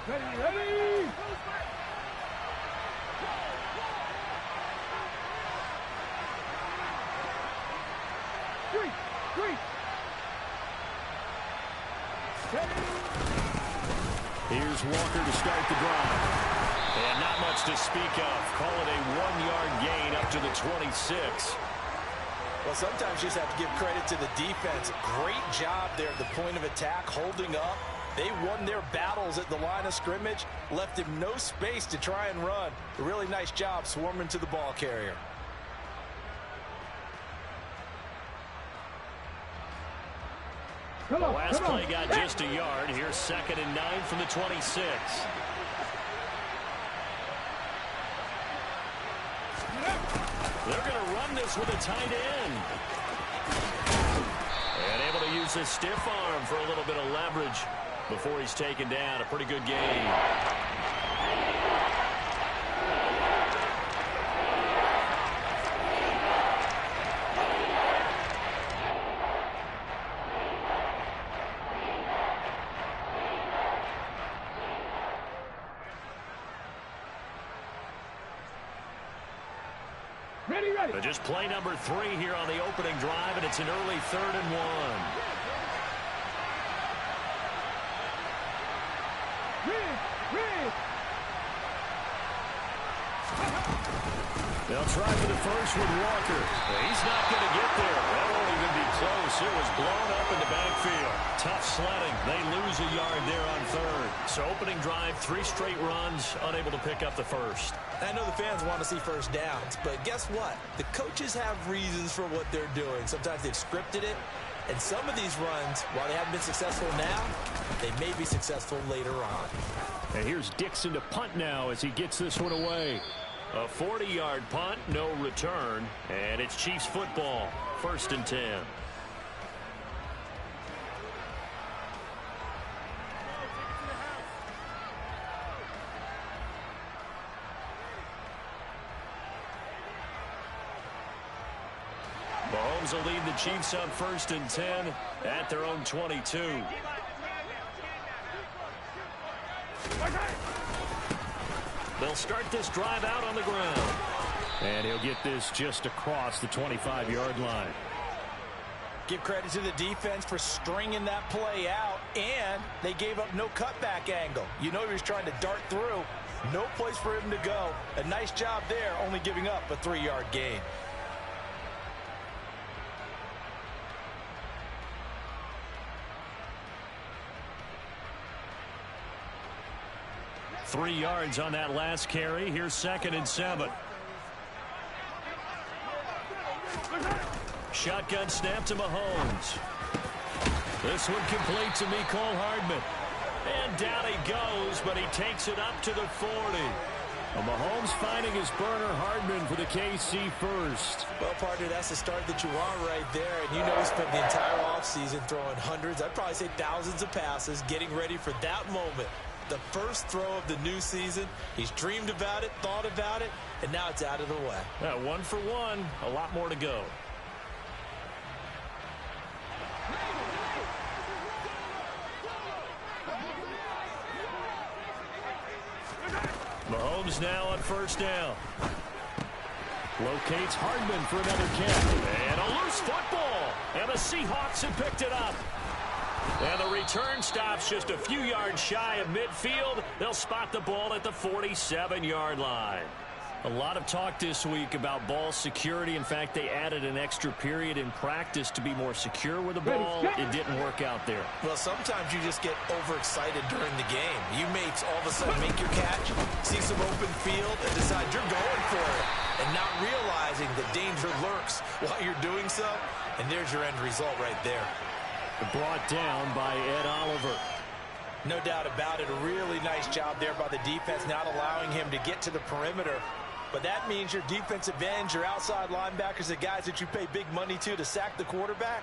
Ready. Three. Here's Walker to start the drive. And not much to speak of. Call it a 1-yard gain up to the 26. Well, sometimes you just have to give credit to the defense. Great job there at the point of attack, holding up. They won their battles at the line of scrimmage, left him no space to try and run. A really nice job swarming to the ball carrier. The last play got just a yard. Here's 2nd and 9 from the 26. They're going to run this with a tight end. And able to use his stiff arm for a little bit of leverage before he's taken down. A pretty good game. Ready. But just play number 3 here on the opening drive, and it's an early 3rd and 1. They'll try for the first with Walker. He's not going to get there. That won't even be close. It was blown up in the backfield. Tough sledding. They lose a yard there on 3rd. So opening drive, 3 straight runs, unable to pick up the first. I know the fans want to see first downs, but guess what? The coaches have reasons for what they're doing. Sometimes they've scripted it, and some of these runs, while they haven't been successful now, they may be successful later on. And here's Dixon to punt now as he gets this one away. A 40-yard punt, no return, and it's Chiefs football, 1st and 10. Mahomes will lead the Chiefs on 1st and 10 at their own 22. They'll start this drive out on the ground. And he'll get this just across the 25-yard line. Give credit to the defense for stringing that play out, and they gave up no cutback angle. You know he was trying to dart through. No place for him to go. A nice job there, only giving up a 3-yard gain. Three yards on that last carry. Here's 2nd and 7. Shotgun snap to Mahomes. This one complete to Mecole Hardman. And down he goes, but he takes it up to the 40. Mahomes finding his burner, Hardman, for the KC first. Well, partner, that's the start that you want right there. And you know he spent the entire offseason throwing hundreds, I'd probably say thousands of passes, getting ready for that moment. The first throw of the new season. He's dreamed about it, thought about it, and now it's out of the way. 1 for 1, a lot more to go. Mahomes now on 1st down. Locates Hardman for another catch. And a loose football. And the Seahawks have picked it up. And the return stops just a few yards shy of midfield. They'll spot the ball at the 47-yard line. A lot of talk this week about ball security. In fact, they added an extra period in practice to be more secure with the ball. It didn't work out there. Well, sometimes you just get overexcited during the game. You may all of a sudden make your catch, see some open field, and decide you're going for it, and not realizing the danger lurks while you're doing so. And there's your end result right there. Brought down by Ed Oliver. No doubt about it. A really nice job there by the defense, not allowing him to get to the perimeter. But that means your defensive ends, your outside linebackers, the guys that you pay big money to sack the quarterback,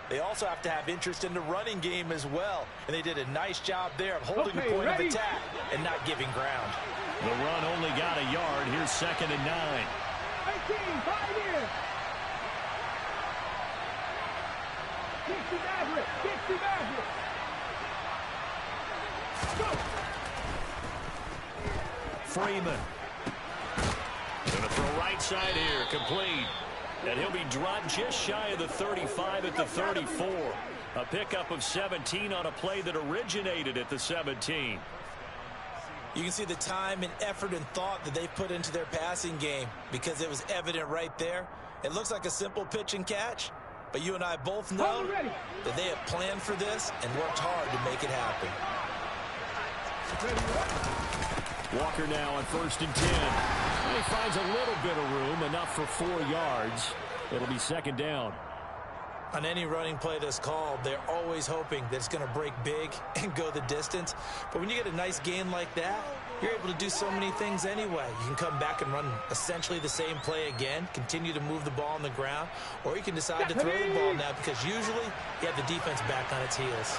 they also have to have interest in the running game as well. And they did a nice job there of holding the point of attack and not giving ground. The run only got a yard. Here's 2nd and 9. 18, 5 in. Dixie Maverick. Go. Freeman. Gonna throw right side here, complete. And he'll be dropped just shy of the 35 at the 34. A pickup of 17 on a play that originated at the 17. You can see the time and effort and thought that they've put into their passing game because it was evident right there. It looks like a simple pitch and catch, but you and I both know that they have planned for this and worked hard to make it happen. Walker now on 1st and 10. And he finds a little bit of room, enough for 4 yards. It'll be 2nd down. On any running play that's called, they're always hoping that it's going to break big and go the distance. But when you get a nice gain like that, you're able to do so many things anyway. You can come back and run essentially the same play again, continue to move the ball on the ground, or you can decide to throw the ball now because usually you have the defense back on its heels.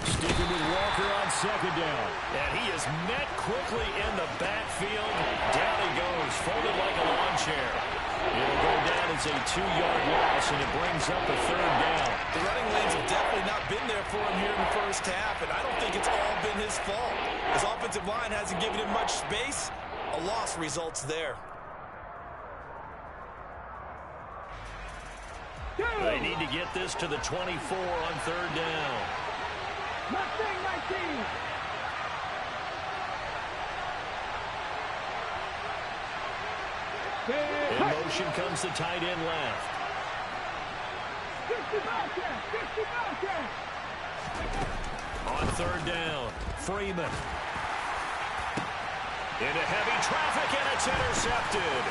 Sticking with Walker on 2nd down. And he is met quickly in the backfield. Down he goes, folded like a lawn chair. It'll go down as a 2-yard loss, and it brings up a 3rd down. The running lanes have definitely not been there for him here in the first half, and I don't think it's all been his fault. His offensive line hasn't given him much space. A loss results there. They need to get this to the 24 on 3rd down. Mustang 19. In motion comes the tight end left. 50 Bobcat. On 3rd down, Freeman. Into heavy traffic, and it's intercepted.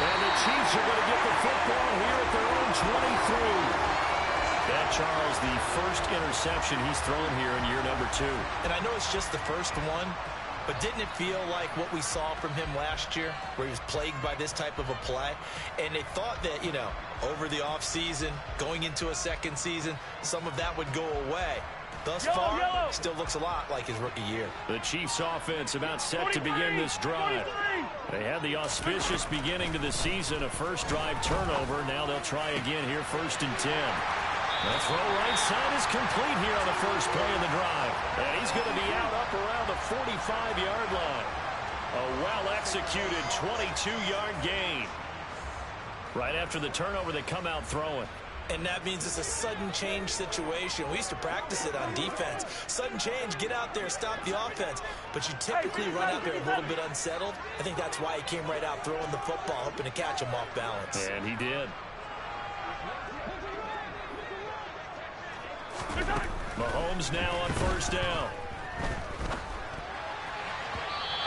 And the Chiefs are going to get the football here at their own 23. That, Charles, the first interception he's thrown here in year number 2. And I know it's just the first one, but didn't it feel like what we saw from him last year, where he was plagued by this type of a play? And they thought that, you know, over the offseason, going into a second season, some of that would go away. Thus far, still looks a lot like his rookie year. The Chiefs offense about set to begin this drive. They had the auspicious beginning to the season, a first drive turnover. Now they'll try again here, 1st and 10. The throw right side is complete here on the first play of the drive. And he's going to be out up around the 45-yard line. A well-executed 22-yard gain. Right after the turnover, they come out throwing. And that means it's a sudden change situation. We used to practice it on defense. Sudden change, get out there, stop the offense. But you typically run out there a little bit unsettled. I think that's why he came right out throwing the football, hoping to catch him off balance. And he did. Mahomes now on 1st down.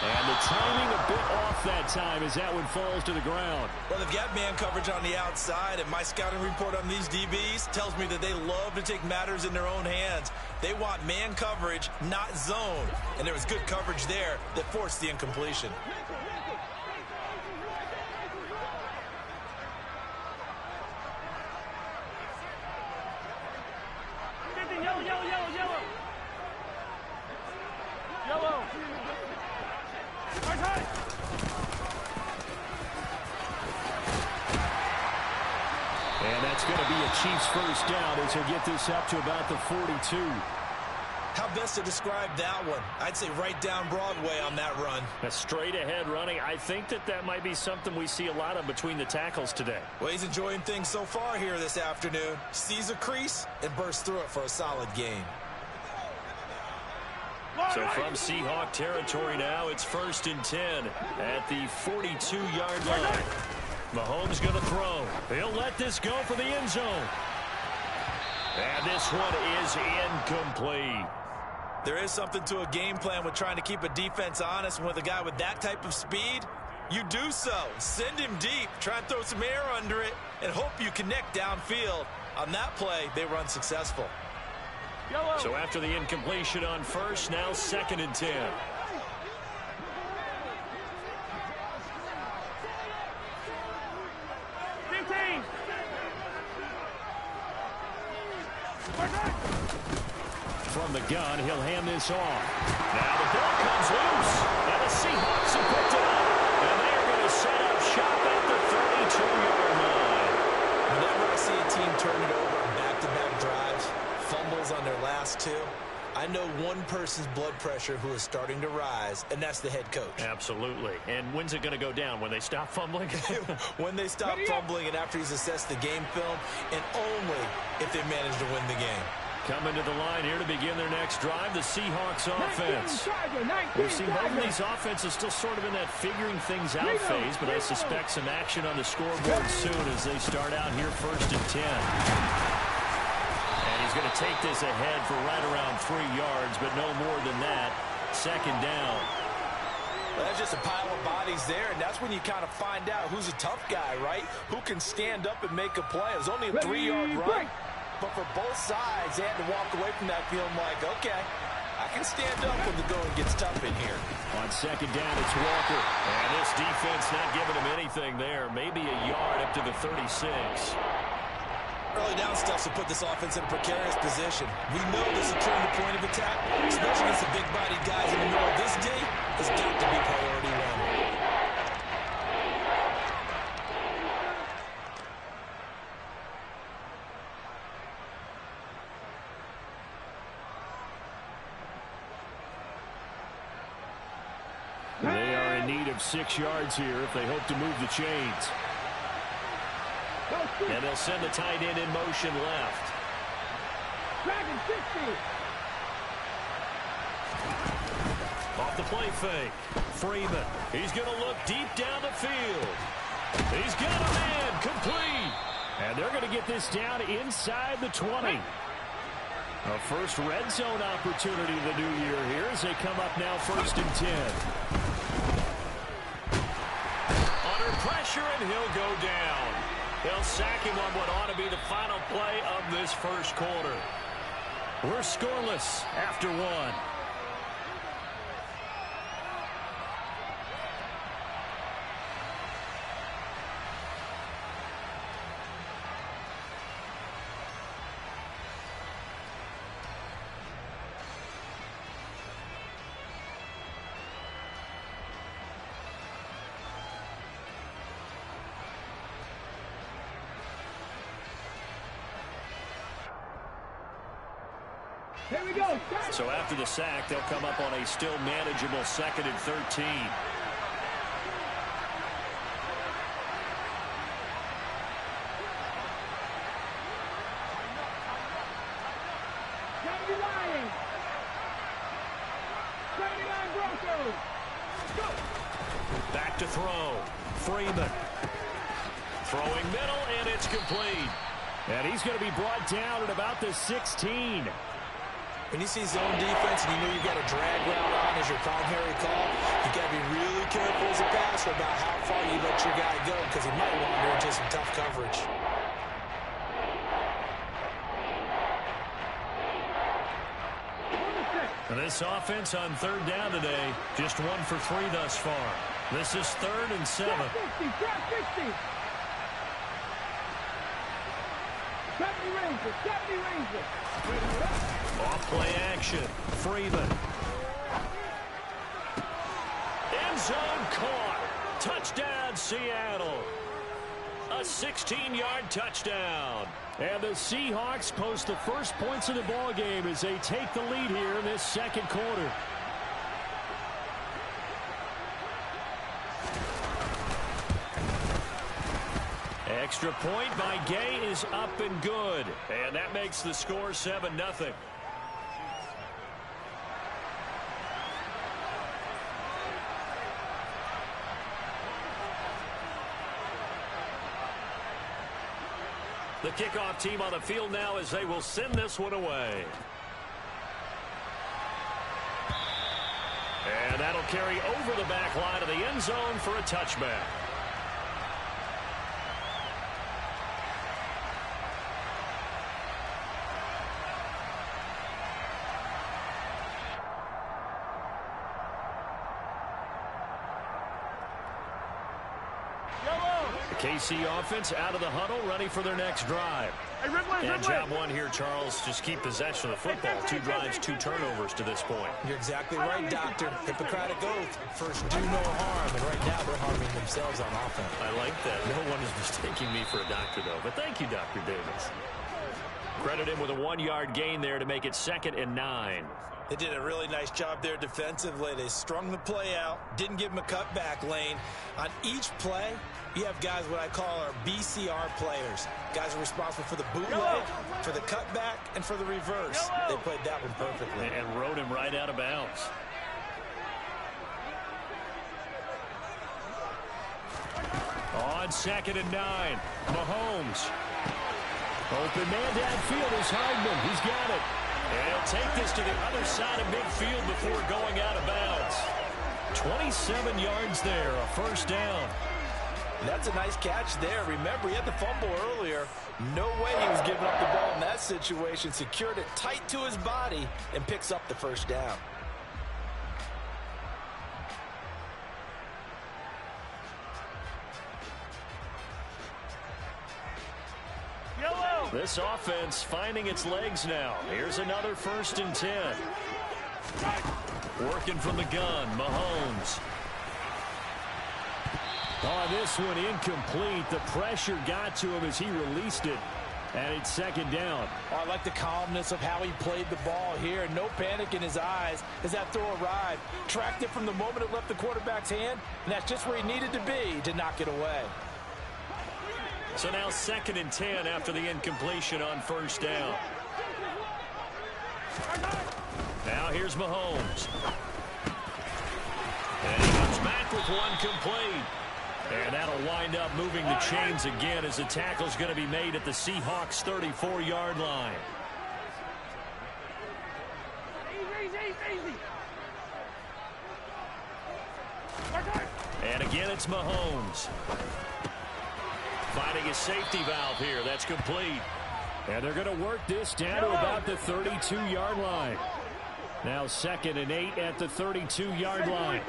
And the timing a bit off that time as that one falls to the ground. Well, they've got man coverage on the outside, and my scouting report on these DBs tells me that they love to take matters in their own hands. They want man coverage, not zone. And there was good coverage there that forced the incompletion. And that's going to be a Chiefs first down as he'll get this up to about the 42. How best to describe that one? I'd say right down Broadway on that run. A straight ahead running. I think that might be something we see a lot of between the tackles today. Well, he's enjoying things so far here this afternoon. Sees a crease and bursts through it for a solid gain. So from Seahawk territory now, it's 1st and 10 at the 42-yard line. Mahomes going to throw. He'll let this go for the end zone. And this one is incomplete. There is something to a game plan with trying to keep a defense honest. And with a guy with that type of speed, you do so. Send him deep, try and throw some air under it, and hope you connect downfield. On that play, they were unsuccessful. So after the incompletion on 1st, now 2nd and 10. From the gun, he'll hand this off. Now the ball comes loose, and the Seahawks have picked it up. And they are going to set up shop at the 32-yard line. Whenever I see a team turn it over on back-to-back drives, fumbles on their last two, I know one person's blood pressure who is starting to rise, and that's the head coach. Absolutely. And when's it going to go down? When they stop fumbling? When they stop fumbling and after he's assessed the game film, and only if they manage to win the game. Coming to the line here to begin their next drive, the Seahawks offense. We've seen both of these offenses still sort of in that figuring things out phase, but I suspect some action on the scoreboard soon as they start out here 1st and 10. And he's going to take this ahead for right around 3 yards, but no more than that. 2nd down. Well, that's just a pile of bodies there, and that's when you kind of find out who's a tough guy, right? Who can stand up and make a play. It was only a 3-yard run. But for both sides, they had to walk away from that feeling like, okay, I can stand up when the going gets tough in here. On 2nd down, it's Walker. And this defense not giving him anything there. Maybe a yard up to the 36. Early down stuff will put this offense in a precarious position. We know this is turning the point of attack, especially against the big-bodied guys in the middle of this D. Has got to be priority one. They are in need of 6 yards here if they hope to move the chains. And they'll send the tight end in motion left. Dragon 60. Off the play fake. Freeman. He's going to look deep down the field. He's got a man. Complete. And they're going to get this down inside the 20. A first red zone opportunity of the new year here as they come up now 1st and 10. Under pressure, and he'll go down. They'll sack him on what ought to be the final play of this first quarter. We're scoreless after 1. Here we go. So after the sack, they'll come up on a still manageable 2nd and 13. Lions. 79 Broncos. Go. Back to throw. Freeman. Throwing middle, and it's complete. And he's going to be brought down at about the 16. When you see zone defense and you know you've got a drag route on as your primary call, you've got to be really careful as a passer about how far you let your guy go because he might wander into some tough coverage. And this offense on 3rd down today, just 1 for 3 thus far. This is 3rd and 7. Drop 50. Drop 50. 70 Rangers. 70 Rangers. Off play action. Freeman. End zone caught. Touchdown, Seattle. A 16-yard touchdown. And the Seahawks post the first points of the ball game as they take the lead here in this 2nd quarter. Extra point by Gay is up and good. And that makes the score 7-0. The kickoff team on the field now as they will send this one away. And that'll carry over the back line of the end zone for a touchback. KC offense out of the huddle, ready for their next drive. And job 1 here, Charles, just keep possession of the football. 2 drives, 2 turnovers to this point. You're exactly right, Doctor. Hippocratic oath. First, do no harm. And right now, they're harming themselves on offense. I like that. No one is mistaking me for a doctor, though. But thank you, Dr. Davis. Credit him with a 1-yard gain there to make it 2nd and 9. They did a really nice job there defensively. They strung the play out, didn't give him a cutback lane. On each play, you have guys what I call our BCR players. Guys are responsible for the bootleg, for the cutback, and for the reverse. They played that one perfectly. And rode him right out of bounds. On 2nd and 9, Mahomes. Open man downfield is Hardman. He's got it. And he'll take this to the other side of midfield before going out of bounds. 27 yards there, a first down. That's a nice catch there. Remember, he had the fumble earlier. No way he was giving up the ball in that situation. Secured it tight to his body and picks up the first down. This offense finding its legs now. Here's another 1st and 10. Working from the gun, Mahomes. On this one, incomplete. The pressure got to him as he released it. And it's 2nd down. Oh, I like the calmness of how he played the ball here. No panic in his eyes as that throw arrived. Tracked it from the moment it left the quarterback's hand, and that's just where he needed to be to knock it away. So now 2nd and 10 after the incompletion on 1st down. Now here's Mahomes. And he comes back with one complete. And that'll wind up moving the chains again as the tackle's going to be made at the Seahawks' 34-yard line. And again, it's Mahomes. Finding his safety valve here. That's complete. And they're going to work this down to about the 32-yard line. Now 2nd and 8 at the 32-yard line.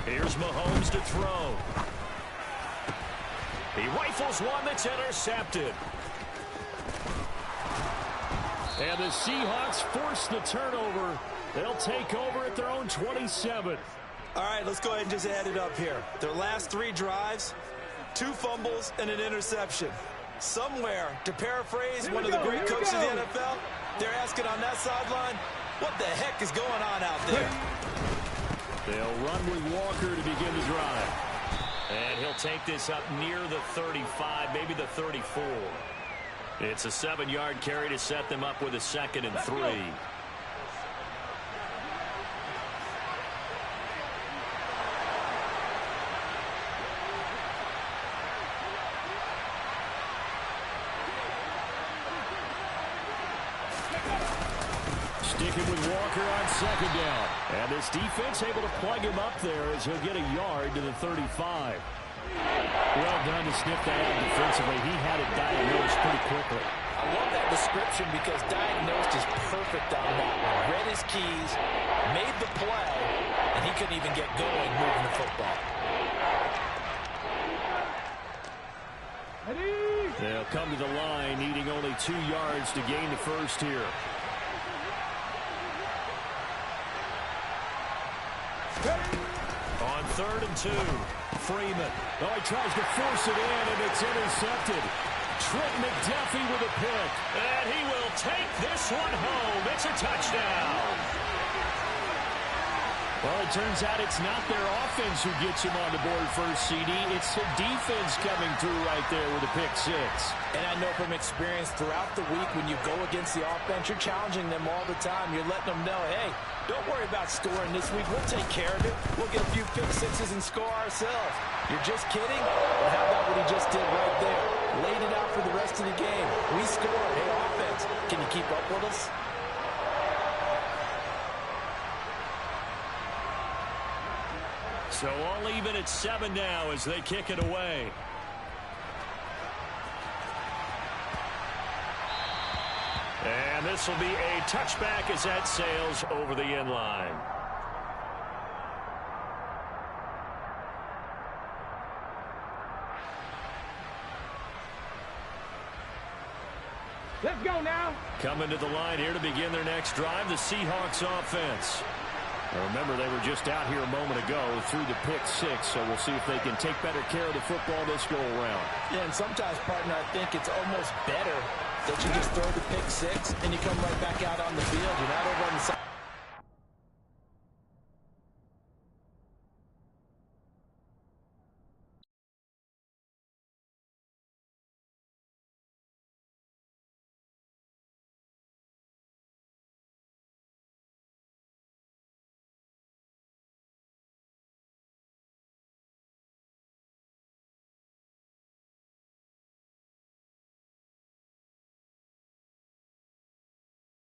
Here's Mahomes to throw. He rifles one that's intercepted. And the Seahawks force the turnover. They'll take over at their own 27. All right, let's go ahead and just add it up here. Their last 3 drives, 2 fumbles and an interception. Somewhere, to paraphrase one of the great coaches of the NFL, they're asking on that sideline, what the heck is going on out there? They'll run with Walker to begin the drive. And he'll take this up near the 35, maybe the 34. It's a 7-yard carry to set them up with a 2nd and 3. Sticking with Walker on 2nd down. And this defense able to plug him up there as he'll get a yard to the 35. Well done to sniff that out defensively. He had it diagnosed pretty quickly. I love that description because diagnosed is perfect on that one. Read his keys, made the play, and he couldn't even get going moving the football. They'll come to the line needing only 2 yards to gain the first here. On 3rd and 2, Freeman. Oh, he tries to force it in, and it's intercepted. Trent McDuffie with a pick. And he will take this one home. It's a touchdown. Well, it turns out it's not their offense who gets him on the board first, CD. It's the defense coming through right there with a pick 6. And I know from experience throughout the week when you go against the offense, you're challenging them all the time. You're letting them know, hey, don't worry about scoring this week. We'll take care of it. We'll get a few pick 6s and score ourselves. You're just kidding? Well, how about what he just did right there? Laid it out for the rest of the game. We scored. Hey, offense, can you keep up with us? So all even at 7 now as they kick it away. And this will be a touchback as that sails over the end line. Let's go now. Coming to the line here to begin their next drive, the Seahawks offense. Now remember, they were just out here a moment ago through the pick six, so we'll see if they can take better care of the football this go around. Yeah, and sometimes, partner, I think it's almost better that you just throw the pick six and you come right back out on the field. You're not over on the side.